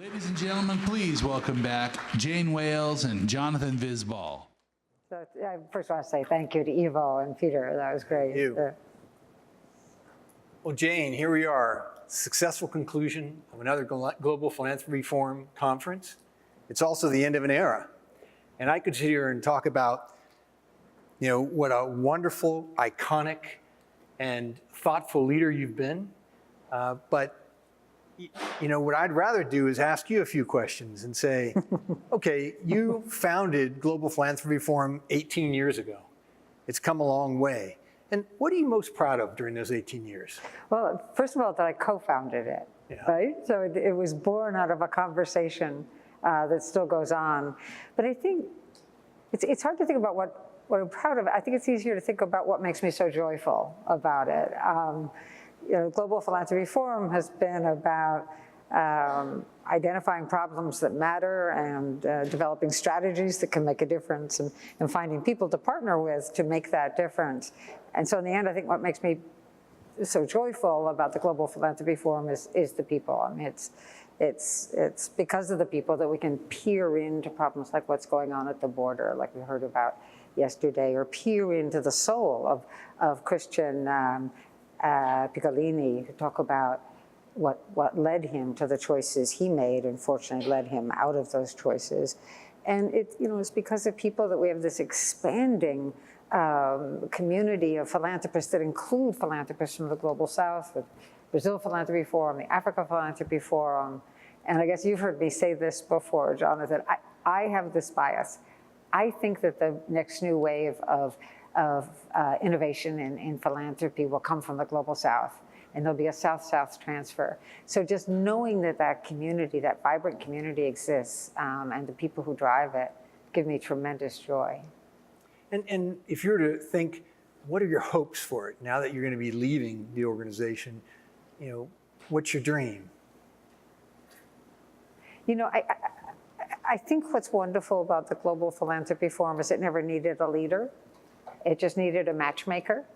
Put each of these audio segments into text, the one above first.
Ladies and gentlemen, please welcome back Jane Wales and Jonathan Visbal. So I first want to say thank you to Ivo and Peter. That was great. Thank you. Well, Jane, here we are. Successful conclusion of another Global Philanthropy Forum conference. It's also the end of an era. And I could sit here and talk about, what a wonderful, iconic, and thoughtful leader you've been. But what I'd rather do is ask you a few questions and say, okay, you founded Global Philanthropy Forum 18 years ago. It's come a long way. And what are you most proud of during those 18 years? Well, first of all, that I co-founded it, right? So it was born out of a conversation that still goes on. But I think it's hard to think about what I'm proud of. I think it's easier to think about what makes me so joyful about it. Global Philanthropy Forum has been about identifying problems that matter and developing strategies that can make a difference and finding people to partner with to make that difference. And so in the end, I think what makes me so joyful about the Global Philanthropy Forum is the people. I mean, it's because of the people that we can peer into problems like what's going on at the border, like we heard about yesterday, or peer into the soul of Christian Piccolini, to talk about what led him to the choices he made, and fortunately led him out of those choices. And it's because of people that we have this expanding community of philanthropists that include philanthropists from the Global South, with Brazil Philanthropy Forum, the Africa Philanthropy Forum. And I guess you've heard me say this before, Jonathan, I have this bias. I think that the next new wave of innovation in philanthropy will come from the Global South, and there'll be a South-South transfer. So just knowing that community, that vibrant community exists, and the people who drive it, give me tremendous joy. And if you were to think, what are your hopes for it now that you're going to be leaving the organization? What's your dream? I think what's wonderful about the Global Philanthropy Forum is it never needed a leader. It just needed a matchmaker,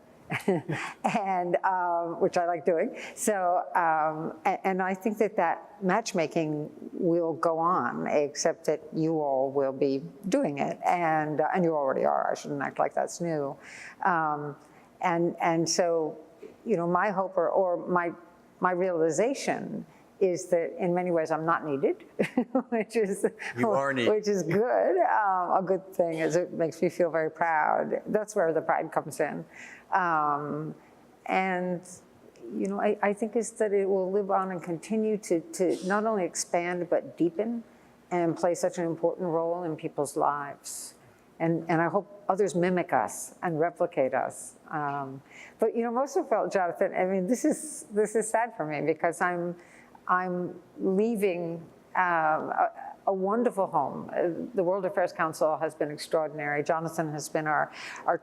and which I like doing. So, and I think that matchmaking will go on, except that you all will be doing it, and you already are. I shouldn't act like that's new. And so, my hope or my realization is that in many ways I'm not needed, which is which is good. A good thing is it makes me feel very proud. That's where the pride comes in, and I think is that it will live on and continue to not only expand but deepen, and play such an important role in people's lives. And I hope others mimic us and replicate us. But most of all, Jonathan, I mean, this is sad for me because I'm leaving a wonderful home. The World Affairs Council has been extraordinary. Jonathan has been our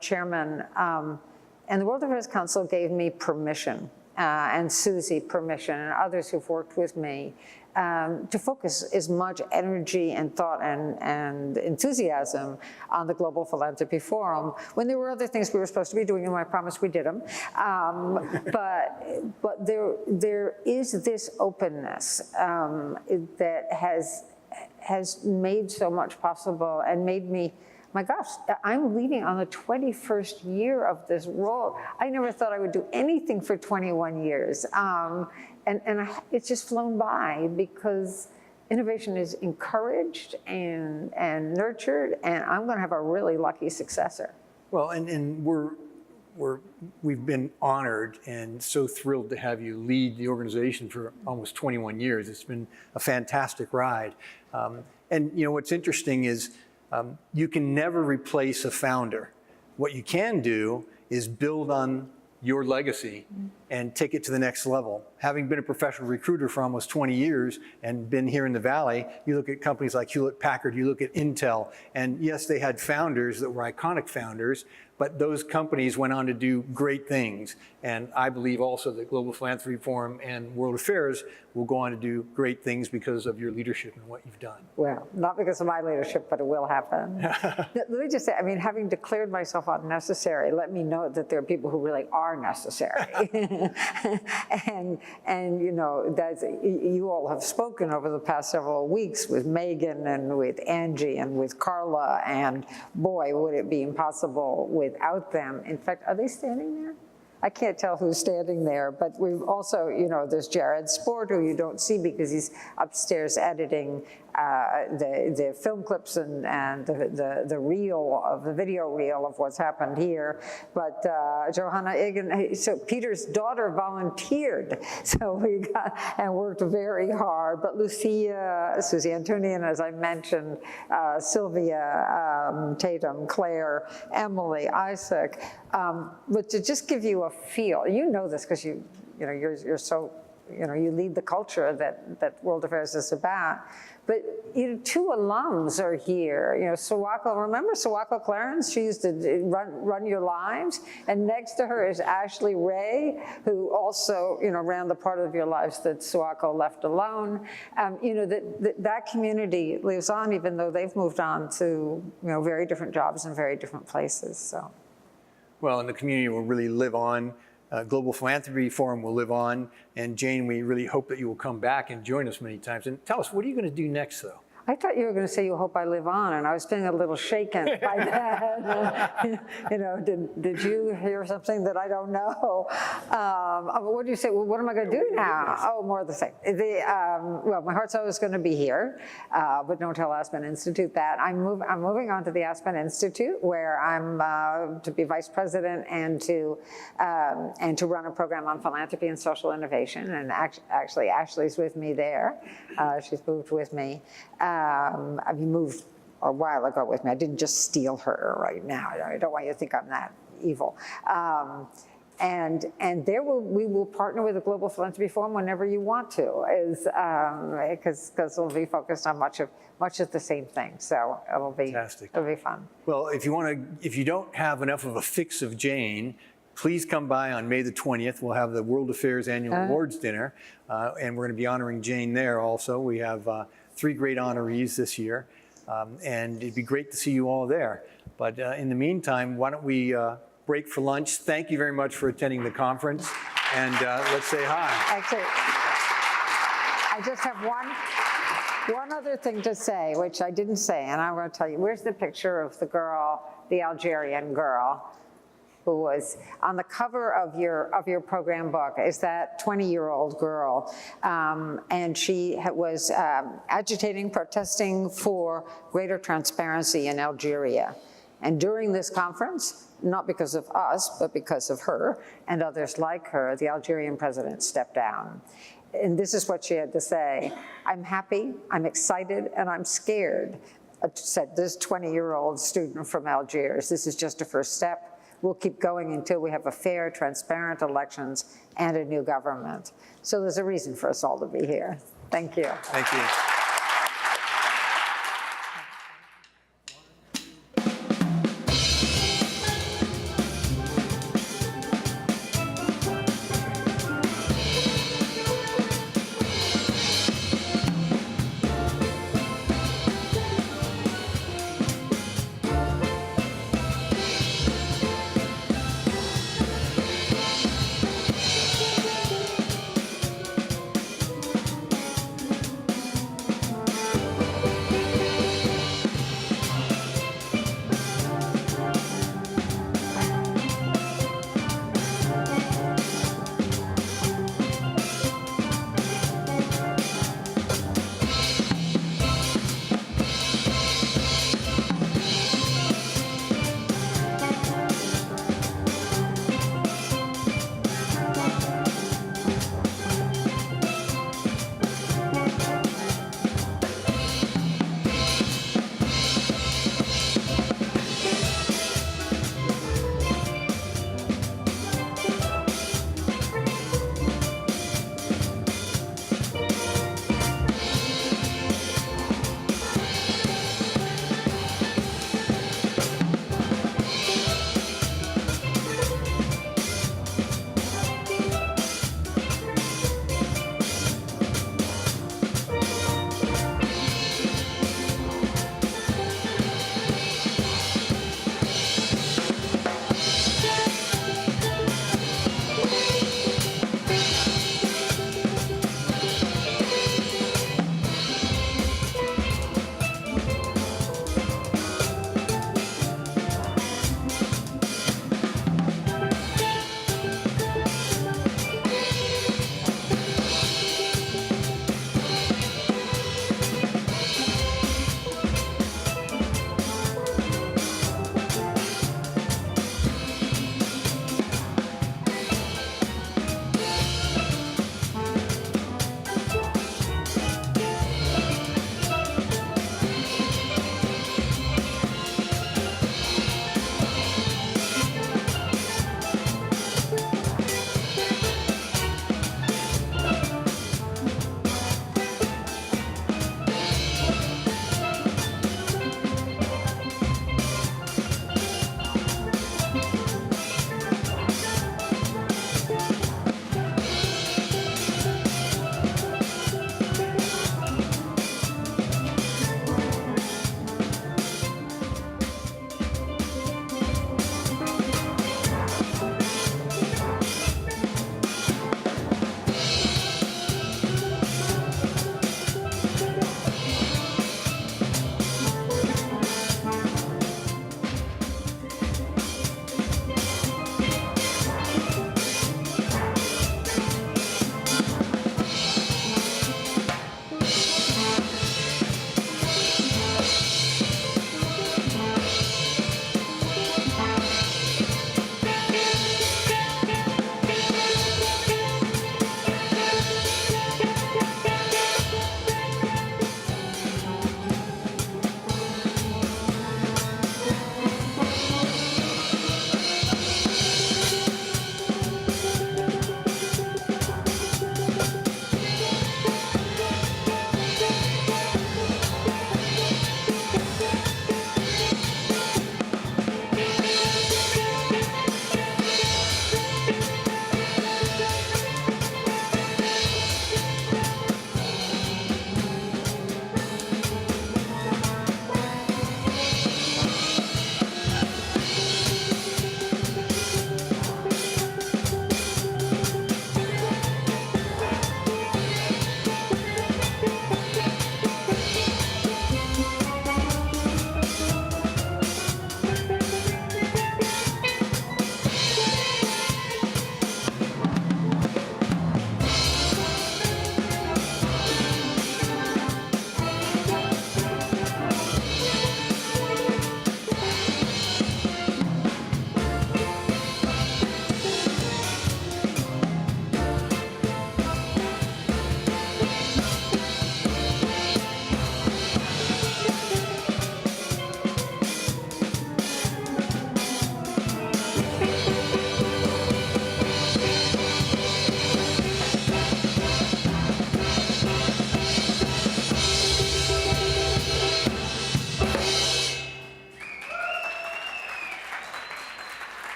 chairman. And the World Affairs Council gave me permission, and Susie permission, and others who've worked with me, to focus as much energy and thought and enthusiasm on the Global Philanthropy Forum, when there were other things we were supposed to be doing, and I promise we did them. But there is this openness that has made so much possible and made me, my gosh, I'm leaving on the 21st year of this role. I never thought I would do anything for 21 years. It's just flown by because innovation is encouraged and nurtured, and I'm going to have a really lucky successor. Well, and we've been honored and so thrilled to have you lead the organization for almost 21 years. It's been a fantastic ride. And what's interesting is you can never replace a founder. What you can do is build on your legacy and take it to the next level. Having been a professional recruiter for almost 20 years and been here in the Valley, you look at companies like Hewlett-Packard, you look at Intel, and yes, they had founders that were iconic founders, but those companies went on to do great things. And I believe also that Global Philanthropy Forum and World Affairs will go on to do great things because of your leadership and what you've done. Well, not because of my leadership, but it will happen. Let me just say, I mean, having declared myself unnecessary, let me know that there are people who really are necessary. and you know, that's, you all have spoken over the past several weeks with Megan and with Angie and with Carla, and boy, would it be impossible without them. In fact, are they standing there? I can't tell who's standing there, but we've also, you know, there's Jared Sport, who you don't see because he's upstairs editing the film clips and the reel of the video reel of what's happened here. But Johanna Egan, so Peter's daughter volunteered, so we got and worked very hard. But Lucia, Susie Antonian, as I mentioned, Sylvia Tatum, Claire, Emily, Isaac. But to just give you a feel, you know this because you're so, you know, you lead the culture that World Affairs is about. But you know, 2 alums are here. You know, Sawako, remember Sawako Clarence? She used to run Your Lives. And next to her is Ashley Ray, who also, you know, ran the part of Your Lives that Sawako left alone. You know, that community lives on, even though they've moved on to, you know, very different jobs in very different places. So. Well, and the community will really live on. Global Philanthropy Forum will live on. And Jane, we really hope that you will come back and join us many times. And tell us, what are you going to do next, though? I thought you were going to say you hope I live on, and I was feeling a little shaken by that. You know, did you hear something that I don't know? What do you say? Well, what am I going to do now? Oh, more of the same. Well, my heart's always going to be here, but don't tell Aspen Institute that. I'm moving on to the Aspen Institute, where I'm to be vice president and to run a program on philanthropy and social innovation. And actually, Ashley's with me there. She's moved with me. He moved a while ago with me. I didn't just steal her right now. I don't want you to think I'm that evil. And there we will partner with the Global Philanthropy Forum whenever you want to, because it'll be focused on much of the same thing. So it'll be fantastic. It'll be fun. Well, if you don't have enough of a fix of Jane, please come by on May the 20th. We'll have the World Affairs Annual Awards Dinner, and we're going to be honoring Jane there also. We have 3 great honorees this year, and it'd be great to see you all there. But in the meantime, why don't we break for lunch? Thank you very much for attending the conference, and let's say hi. Actually, I just have one other thing to say, which I didn't say, and I'm going to tell you. Where's the picture of the girl, the Algerian girl, who was on the cover of your program book? Is that 20-year-old girl, and she was agitating, protesting for greater transparency in Algeria. And during this conference, not because of us, but because of her and others like her, the Algerian president stepped down. And this is what she had to say: "I'm happy, I'm excited, and I'm scared," said this 20-year-old student from Algiers. "This is just a first step. We'll keep going until we have a fair, transparent elections and a new government." So there's a reason for us all to be here. Thank you. Thank you.